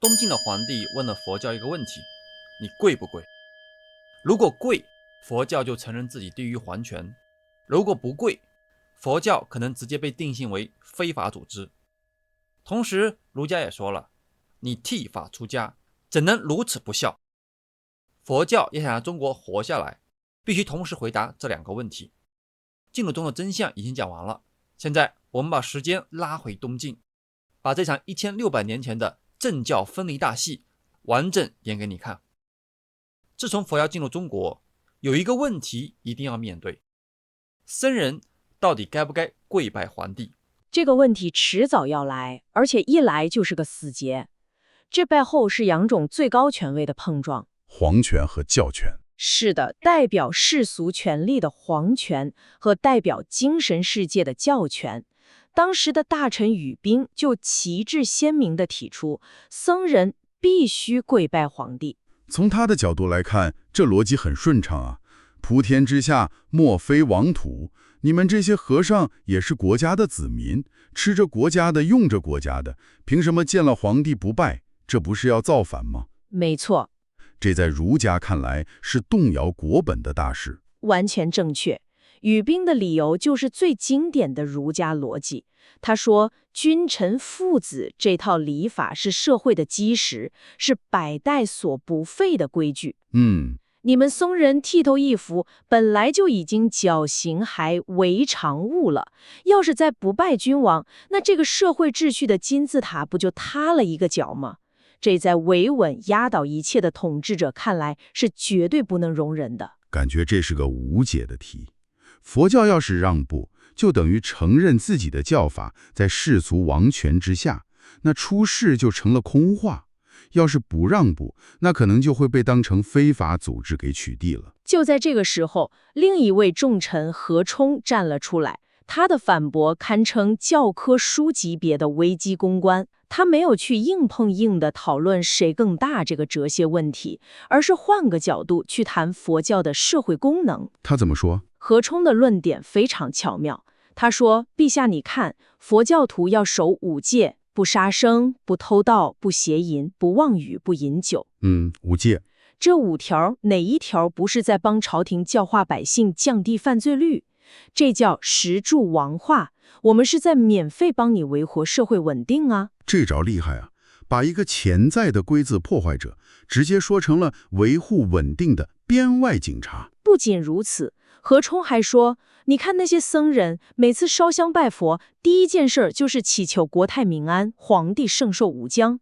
東晉的皇帝問了佛教一個問題：你貴不貴？如果貴，佛教就承認自己低於皇權；如果不貴，佛教可能直接被定性為非法組織。同時，儒家也說了，你剃髮出家，怎能如此不孝？佛教要想讓中國活下來，必須同時回答這兩個問題。淨土宗的真相已經講完了，現在我們把時間拉回東晉，把這場1600年前的政教分離大戲完整演給你看。自從佛教進入中國，有一個問題一定要面对：僧人到底該不該跪拜皇帝？這個問題遲早要來，而且一來就是個死結。這背後是兩種最高權威的碰撞：皇權和教權。是的，代表世俗權力的皇權和代表精神世界的教權。當時的大臣宇彬就旗幟鮮明地提出，僧人必須跪拜皇帝。從他的角度來看，這邏輯很順暢啊。普天之下，莫非王土。你們這些和尚也是國家的子民，吃着國家的，用着國家的，憑什麼見了皇帝不拜？這不是要造反嗎？沒錯。這在儒家看來是動搖國本的大事。完全正確。宇彬的理由就是最經典的儒家邏輯。他說，君臣父子這套禮法是社會的基石，是百代所不廢的規矩。你們僧人剃頭易服，本來就已經絞刑還違常務了，要是再不拜君王，那這個社會秩序的金字塔不就塌了一個角嗎？這在維穩壓倒一切的統治者看來是絕對不能容忍的。感覺這是個無解的題。佛教要是讓步，就等於承認自己的教法在世俗王權之下，那出世就成了空話。要是不讓步，那可能就會被當成非法組織給取締了。就在這個時候，另一位重臣何沖站了出來，他的反駁堪稱教科書級別的危機公關。他沒有去硬碰硬地討論誰更大這個哲學問題，而是換個角度去談佛教的社會功能。他怎麼說？何沖的論點非常巧妙。他說：“陛下，你看，佛教徒要守5戒。不殺生，不偷盜，不邪淫，不妄語，不飲酒。5戒。這5條哪一條不是在幫朝廷教化百姓，降低犯罪率？這叫實助王化。我們是在免費幫你維護社會穩定啊！這招厲害啊！把一個潛在的規則破壞者，直接說成了維護穩定的邊外警察。不僅如此，何沖還說，你看那些僧人，每次燒香拜佛，第一件事就是祈求國泰民安，皇帝聖壽無疆。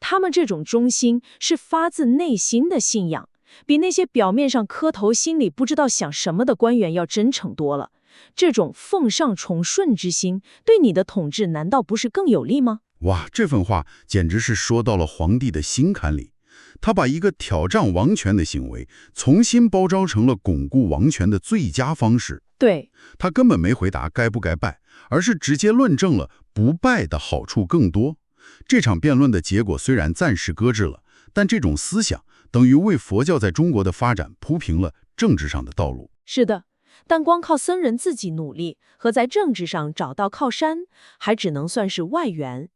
他們這種忠心是發自內心的信仰，比那些表面上磕頭心裡不知道想什麼的官員要真誠多了。這種奉上崇順之心，對你的統治難道不是更有利嗎？哇，這份話簡直是說到了皇帝的心坎裡。他把一個挑戰王權的行為，重新包裝成了鞏固王權的最佳方式。對，他根本沒回答該不該拜，而是直接論證了不拜的好處更多。這場辯論的結果雖然暫時擱置了，但這種思想等於為佛教在中國的發展鋪平了政治上的道路。是的，但光靠僧人自己努力和在政治上找到靠山，還只能算是外援。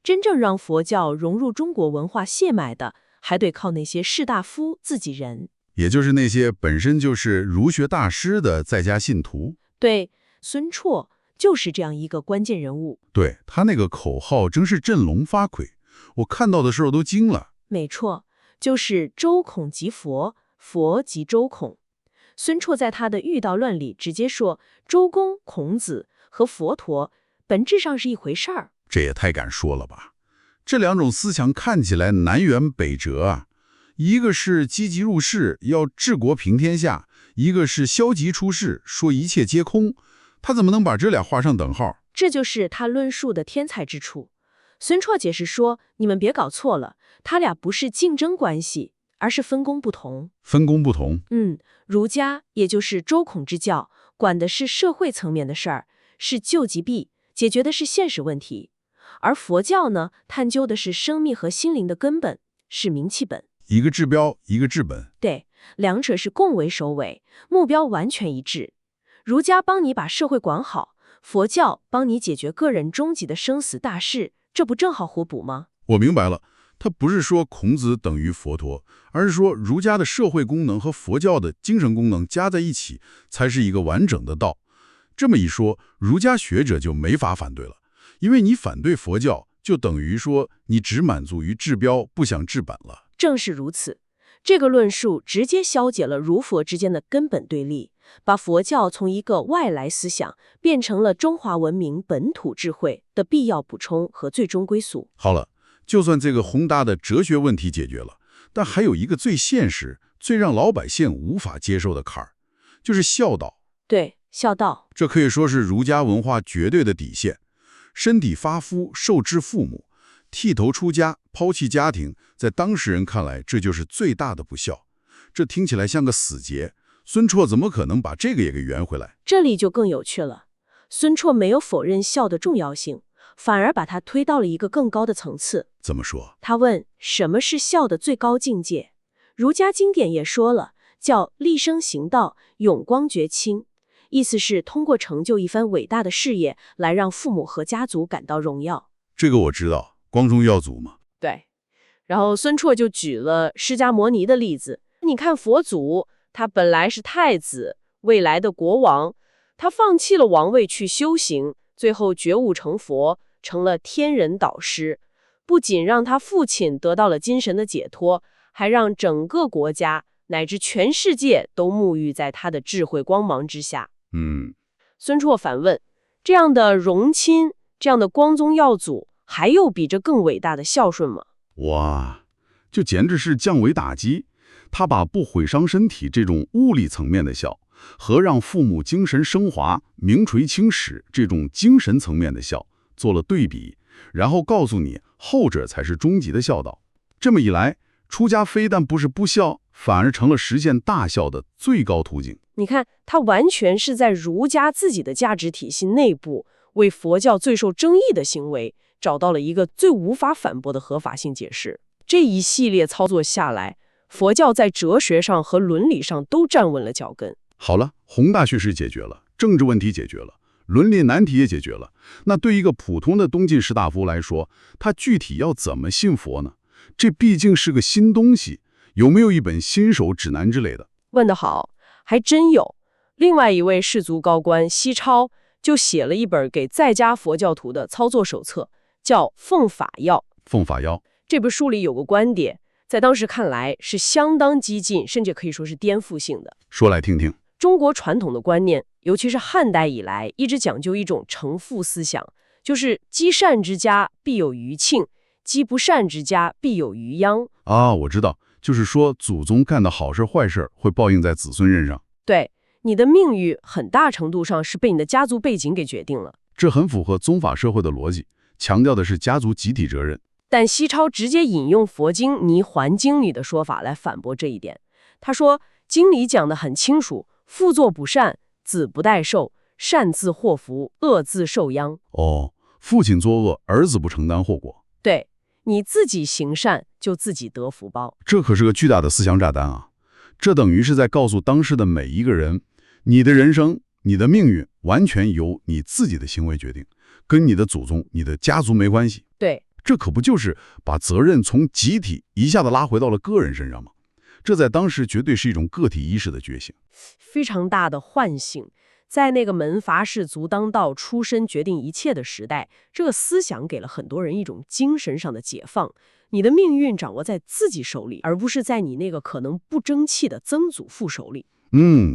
真正讓佛教融入中國文化血脈的，還得靠那些士大夫自己人，也就是那些本身就是儒學大師的在家信徒。对，孫綽就是這樣一個關鍵人物。對，他那個口號真是振聾發聵，我看到的時候都驚了。沒錯，就是周孔即佛，佛即周孔。孫綽在他的《喻道論》裡直接說，周公、孔子和佛陀本質上是一回事兒。這也太敢說了吧！這兩種思想看起來南轅北轍啊，一個是積極入世，要治國平天下；一個是消極出世，說一切皆空。他怎麼能把這倆畫上等號？這就是他論述的天才之處。孫綽解釋說，你們別搞錯了，他倆不是競爭關係，而是分工不同。分工不同。儒家也就是周孔之教，管的是社會層面的事兒，是救急避，解決的是現實問題。而佛教呢，探究的是生命和心靈的根本，是名氣本。一個治標，一個治本。對，兩者是共為首尾，目標完全一致。儒家幫你把社會管好，佛教幫你解決個人終極的生死大事，這不正好互補嗎？我明白了，他不是說孔子等於佛陀，而是說儒家的社會功能和佛教的精神功能加在一起，才是一個完整的道。這麼一說，儒家學者就沒法反對了，因為你反對佛教，就等於說你只滿足於治標，不想治本了。正是如此，這個論述直接消解了儒佛之間的根本對立，把佛教從一個外來思想變成了中華文明本土智慧的必要補充和最終歸宿。好了，就算這個宏大的哲學問題解決了，但還有一個最現實、最讓老百姓無法接受的坎兒，就是孝道。對，孝道，這可以說是儒家文化絕對的底線。身體髮膚，受之父母，剃頭出家，拋棄家庭，在當事人看來，這就是最大的不孝。這聽起來像個死結，孫綽怎麼可能把這個也給圓回來？這裡就更有趣了。孫綽沒有否認孝的重要性，反而把它推到了一個更高的層次。怎麼說？他問：什麼是孝的最高境界？儒家經典也說了，叫立生行道，永光覺清。意思是通過成就一番偉大的事業，來讓父母和家族感到榮耀。這個我知道，光宗耀祖嘛。對。然後孫綽就舉了釋迦牟尼的例子。你看佛祖，他本來是太子，未來的國王，他放棄了王位去修行，最後覺悟成佛，成了天人導師。不僅讓他父親得到了精神的解脫，還讓整個國家乃至全世界都沐浴在他的智慧光芒之下。孫綽反問：這樣的榮親，這樣的光宗耀祖，還有比這更偉大的孝順嗎？哇，這簡直是降維打擊。他把不毀傷身體這種物理層面的孝，和讓父母精神升華、名垂青史這種精神層面的孝做了對比，然後告訴你，後者才是終極的孝道。這麼一來，出家非但不是不孝，反而成了實現大孝的最高途徑。你看，他完全是在儒家自己的價值體系內部，為佛教最受爭議的行為找到了一個最無法反駁的合法性解釋。這一系列操作下來，佛教在哲學上和倫理上都站穩了腳跟。好了，宏大叙事解決了，政治問題解決了，倫理難題也解決了。那對一個普通的東晉士大夫來說，他具體要怎麼信佛呢？這畢竟是個新東西，有沒有一本新手指南之類的？問得好，還真有。另外一位士族高官西超就寫了一本給在家佛教徒的操作手冊，叫《奉法要》。奉法要这本書裡有個觀點，在當時看來是相當激進，甚至可以說是顛覆性的。說來聽聽。中國傳統的觀念，尤其是漢代以來，一直講究一種承父思想，就是積善之家必有餘慶，積不善之家必有餘殃。啊，我知道，就是說祖宗幹的好事壞事會報應在子孫身上。對，你的命運很大程度上是被你的家族背景給決定了。這很符合宗法社會的邏輯，強調的是家族集體責任。但西超直接引用佛經《泥環經》裡的說法來反駁這一點。他說，經裡講得很清楚，父作不善，子不待受，善自禍福，惡自受殃。哦，父親作惡，兒子不承擔後果。對，你自己行善，就自己得福報。這可是個巨大的思想炸彈啊！這等於是在告訴當時的每一個人，你的人生、你的命運完全由你自己的行為決定，跟你的祖宗、你的家族沒關係。對。這可不就是把責任從集體一下子拉回到了個人身上嗎？這在當時絕對是一種個體意識的覺醒，非常大的喚醒。在那個門閥士族當道、出身決定一切的時代，這個思想給了很多人一種精神上的解放。你的命運掌握在自己手裡，而不是在你那個可能不爭氣的曾祖父手裡。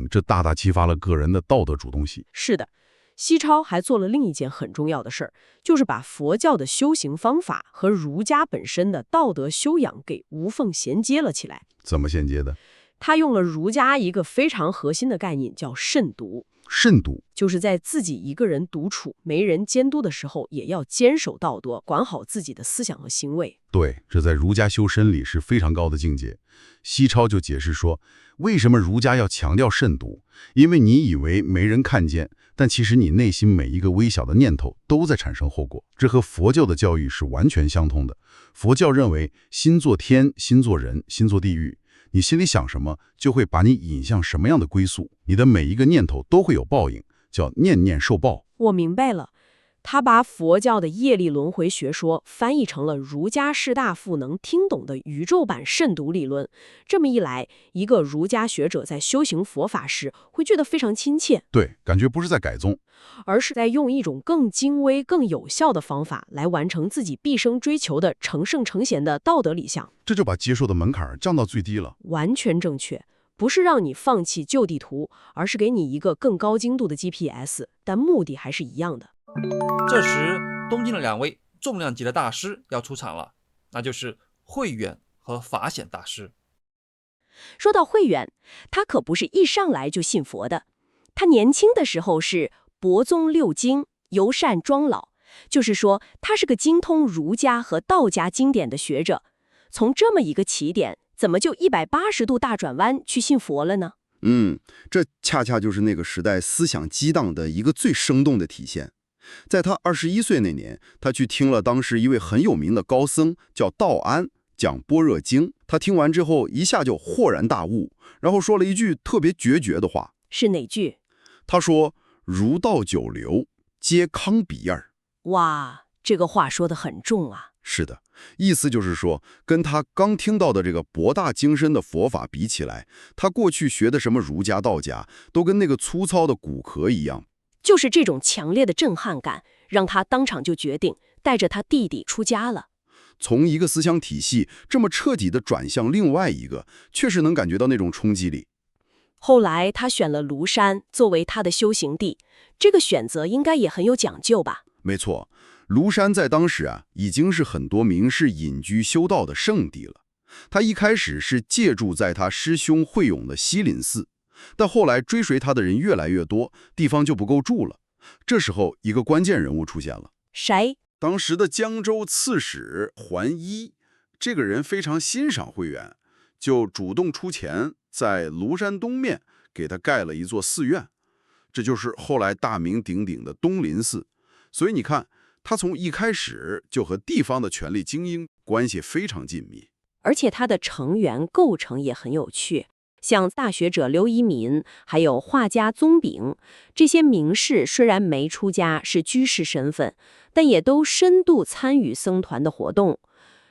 這大大激發了個人的道德主動性。是的。西超還做了另一件很重要的事兒，就是把佛教的修行方法和儒家本身的道德修養給無縫銜接了起来。怎麼銜接的？他用了儒家一個非常核心的概念，叫慎獨。慎獨就是在自己一個人獨處、沒人監督的時候，也要堅守道德，管好自己的思想和行為。對，這在儒家修身裡是非常高的境界。西超就解釋說，為什麼儒家要強調慎獨？因為你以為沒人看見，但其實你內心每一個微小的念頭都在產生後果。這和佛教的教育是完全相通的。佛教認為心作天，心作人，心作地獄。你心裡想什麼，就會把你引向什麼樣的歸宿。你的每一個念頭都會有報應，叫念念受報。我明白了。他把佛教的業力輪迴學說翻譯成了儒家士大夫能聽懂的宇宙版慎獨理論。這麼一來，一個儒家學者在修行佛法時會覺得非常親切。對，感覺不是在改宗，而是在用一種更精微、更有效的方法來完成自己毕生追求的成聖成賢的道德理想。這就把接受的门檻降到最低了。完全正確，不是讓你放棄舊地圖，而是給你一個更高精度的 GPS， 但目的還是一樣的。這時，東晋的2位重量級的大師要出場了，那就是慧遠和法顯大師。說到慧遠，他可不是一上來就信佛的。他年輕的時候是博宗六經，尤善莊老，就是說他是個精通儒家和道家經典的学者。從這麼一個起點，怎麼就180度大轉彎去信佛了呢？這恰恰就是那個時代思想激盪的一個最生動的體現。在他21歲那年，他去聽了当時一位很有名的高僧叫道安講般若經，他聽完之後一下就豁然大悟，然後說了一句特別決的話。是哪句？他說：“儒道九流，皆康比爾。”哇，这個話說得很重啊。是的，意思就是說，跟他剛聽到的這個博大精深的佛法比起來，他過去學的什麼儒家、道家，都跟那個粗糙的骨殼一樣。就是這種強烈的震撼感，讓他當場就決定帶着他弟弟出家了。從一個思想體系這麼徹底地轉向另外一個，確實能感覺到那種衝擊力。後來他選了廬山作為他的修行地，這個選擇應該也很有講究吧？沒錯，廬山在當時已經是很多名士隱居修道的聖地了。他一開始是借住在他師兄慧永的西林寺，但後來追隨他的人越來越多，地方就不夠住了。這時候，一個關鍵人物出現了。誰？當時的江州刺史桓伊，這個人非常欣賞慧遠，就主動出錢在廬山東面給他蓋了一座寺院，這就是後來大名鼎鼎的東林寺。所以你看，他從一開始就和地方的權力精英關係非常緊密，而且他的成員構成也很有趣。像大學者劉遺民，還有畫家宗炳，這些名士雖然沒出家，是居士身份，但也都深度參與僧團的活動。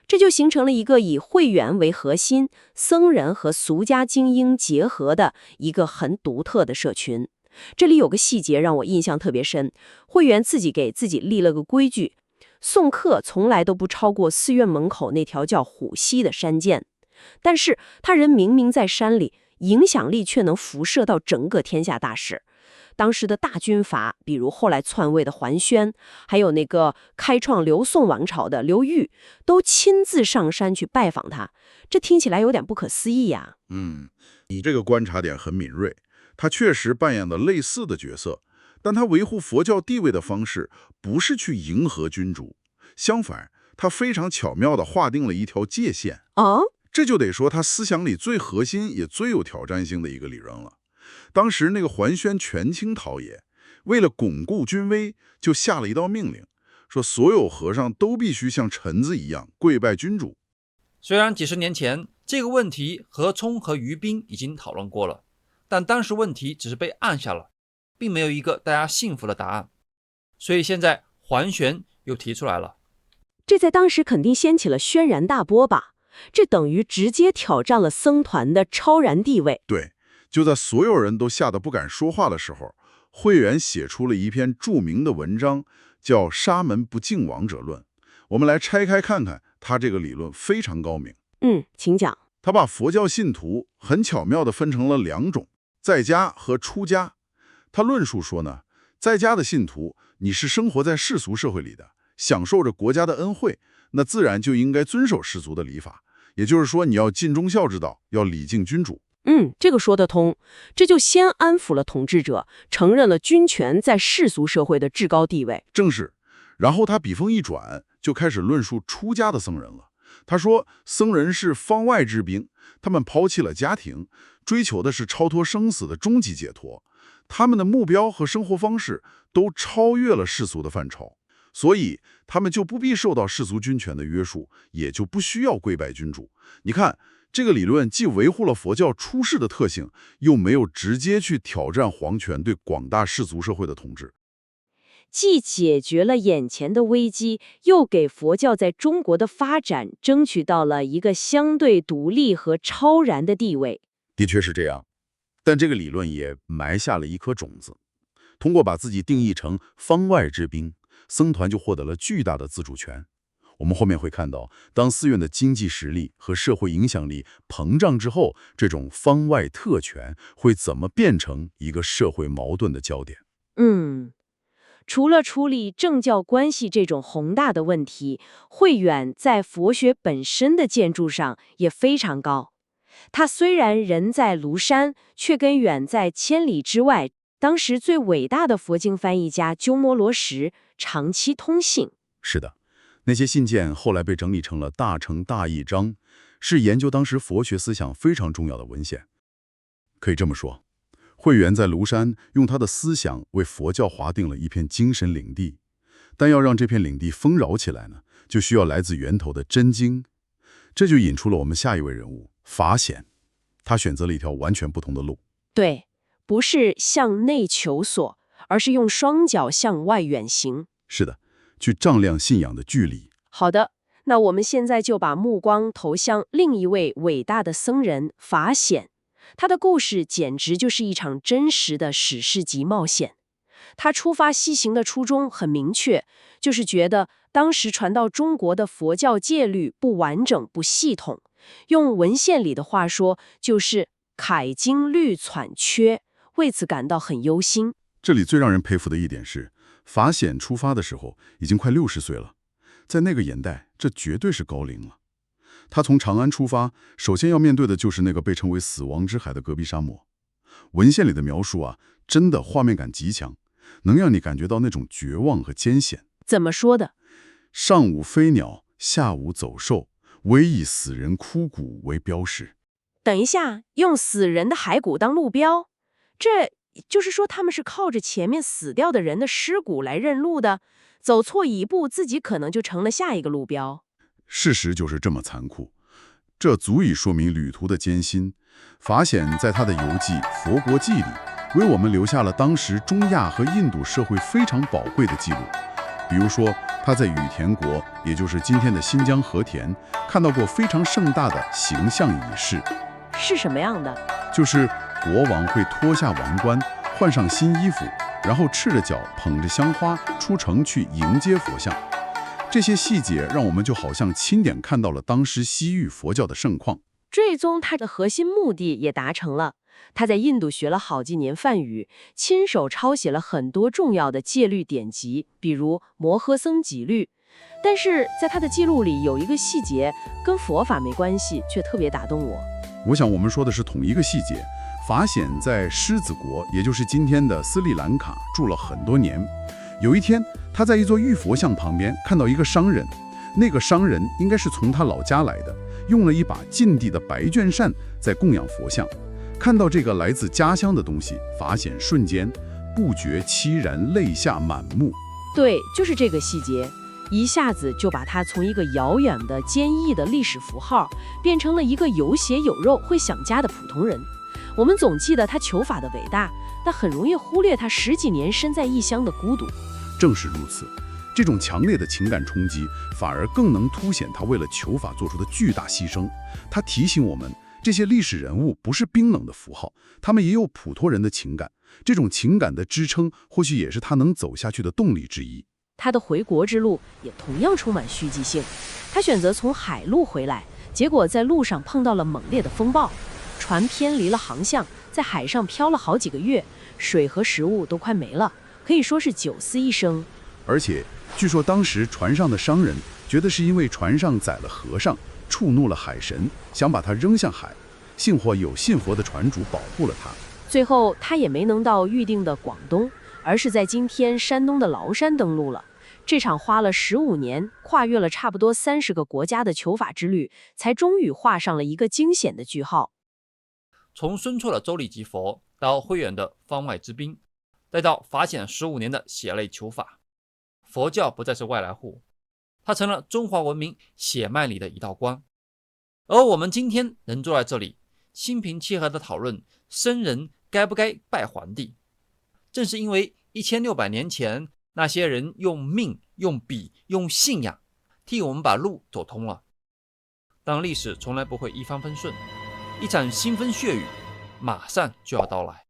這就形成了一個以慧遠為核心，僧人和俗家精英結合的一個很獨特的社群。這裡有個細節讓我印象特別深，慧遠自己給自己立了個規矩，送客從來都不超過寺院門口那條叫虎溪的山澗。但是他人明明在山裡，影響力卻能輻射到整個天下大事。當時的大軍閥，比如後來篡位的桓宣，還有那個開創劉宋王朝的劉裕，都親自上山去拜訪他。這聽起來有點不可思議呀。你這個觀察點很敏銳，他確實扮演了類似的角色，但他維護佛教地位的方式不是去迎合君主，相反，他非常巧妙地劃定了一條界限。這就得說他思想裡最核心也最有挑戰性的一個理論了。當時那個桓宣權傾朝野，為了鞏固軍威，就下了一道命令，說所有和尚都必須像臣子一樣跪拜君主。雖然幾十年前這個問題何沖和於斌已經討論過了，但當時問題只是被按下了，並沒有一個大家信服的答案。所以現在桓玄又提出來了，這在當時肯定掀起了軒然大波吧？這等於直接挑戰了僧團的超然地位。對，就在所有人都嚇得不敢說話的時候，慧遠寫出了一篇著名的文章，叫《沙門不敬王者論》。我們來拆開看看，他這個理論非常高明。請講。他把佛教信徒很巧妙地分成了2種，在家和出家。他論述說呢，在家的信徒，你是生活在世俗社會裡的，享受着國家的恩惠，那自然就應該遵守世俗的禮法。也就是說，你要盡忠孝之道，要禮敬君主。這個說得通。這就先安撫了統治者，承認了君權在世俗社會的至高地位。正是。然後他筆鋒一轉，就開始論述出家的僧人了。他說，僧人是方外之兵，他們拋棄了家庭，追求的是超脫生死的終極解脫。他們的目標和生活方式都超越了世俗的範疇。所以他們就不必受到世俗君權的約束，也就不需要跪拜君主。你看，這個理論既維護了佛教出世的特性，又沒有直接去挑戰皇權對廣大世俗社會的統治。既解決了眼前的危機，又給佛教在中國的發展爭取到了一個相對獨立和超然的地位。的確是這樣，但這個理論也埋下了一顆種子。通過把自己定義成方外之賓，僧團就獲得了巨大的自主權。我們後面會看到，當寺院的經濟實力和社會影響力膨脹之後，這種方外特權會怎麼變成一個社會矛盾的焦點。除了處理政教關係這種宏大的問題，慧遠在佛學本身的建築上也非常高。他雖然人在廬山，卻跟遠在千里之外，當時最偉大的佛經翻譯家鳩摩羅什長期通信。是的，那些信件後來被整理成了《大乘大義章》，是研究當時佛學思想非常重要的文獻。可以這麼說，慧遠在廬山用他的思想為佛教劃定了一片精神領地，但要讓這片領地豐饒起來呢，就需要來自源頭的真經。這就引出了我們下一位人物法顯，他選擇了一條完全不同的路。對，不是向內求索，而是用雙腳向外遠行。是的，去丈量信仰的距離。好的，那我們現在就把目光投向另一位偉大的僧人法顯。他的故事簡直就是一場真實的史詩級冒險。他出發西行的初衷很明確，就是覺得當時傳到中國的佛教戒律不完整、不系統，用文獻裡的話說，就是楷經律纂缺，為此感到很憂心。這裡最讓人佩服的一點是，法顯出發的時候已經快60歲了，在那個年代，這絕對是高齡了。他從長安出發，首先要面對的就是那個被稱為死亡之海的戈壁沙漠。文獻裡的描述啊，真的畫面感極強，能讓你感覺到那種絕望和艱險。怎麼說的？上無飛鳥，下無走獸，唯以死人枯骨為標識。等一下，用死人的骸骨當路標？這就是說他們是靠着前面死掉的人的屍骨來認路的，走錯一步，自己可能就成了下一個路標。事實就是這麼殘酷，這足以說明旅途的艱辛。法顯在他的遊記《佛國記》裡，為我們留下了當時中亞和印度社會非常寶貴的記錄。比如說，他在羽田國，也就是今天的新疆和田，看到過非常盛大的形象儀式。是什麼樣的？就是國王會脫下王冠，換上新衣服，然後赤着腳捧着香花出城去迎接佛像。這些細節讓我們就好像親眼看到了當時西域佛教的盛況。最終他的核心目的也達成了。他在印度學了好幾年梵語，親手抄寫了很多重要的戒律典籍，比如《摩訶僧祇律》。但是在他的記錄裡有一個細節跟佛法沒關係，卻特別打動我。我想我們說的是同一個細節。法顯在獅子國，也就是今天的斯里蘭卡住了很多年。有一天，他在一座玉佛像旁邊看到一個商人，那個商人應該是從他老家来的，用了一把晋地的白絹扇在供養佛像。看到這個來自家鄉的東西，法顯瞬間不覺淒然，淚下滿目。對，就是這個細節，一下子就把他從一個遙遠的堅毅的歷史符號，變成了一個有血有肉會想家的普通人。我們總記得他求法的偉大，但很容易忽略他10幾年身在異鄉的孤獨。正是如此，這種強烈的情感衝擊，反而更能凸顯他為了求法做出的巨大犧牲。他提醒我們，這些歷史人物不是冰冷的符號，他們也有普通人的情感。這種情感的支撐，或許也是他能走下去的動力之一。他的回國之路也同樣充滿戲剧性。他選擇從海路回來，結果在路上碰到了猛烈的風暴，船偏離了航向，在海上漂了好幾個月，水和食物都快沒了，可以說是九死一生。而且据說当時船上的商人覺得是因為船上載了和尚，觸怒了海神，想把他扔向海，幸好有信佛的船主保護了他。最後他也沒能到預定的廣東，而是在今天山東的崂山登陸了。這場花了15年，跨越了差不多30個國家的求法之旅，才終於畫上了一個驚險的句號。從孫綽的周禮即佛，到慧遠的方外之賓，再到法顯15年的血淚求法，佛教不再是外來戶，它成了中華文明血脈裡的一道光。而我們今天能坐在這裡，心平氣和地討論僧人該不該拜皇帝，正是因為1600年前那些人用命、用筆、用信仰替我们把路走通了。但歷史從來不會一帆風順，一場腥風血雨馬上就要到來。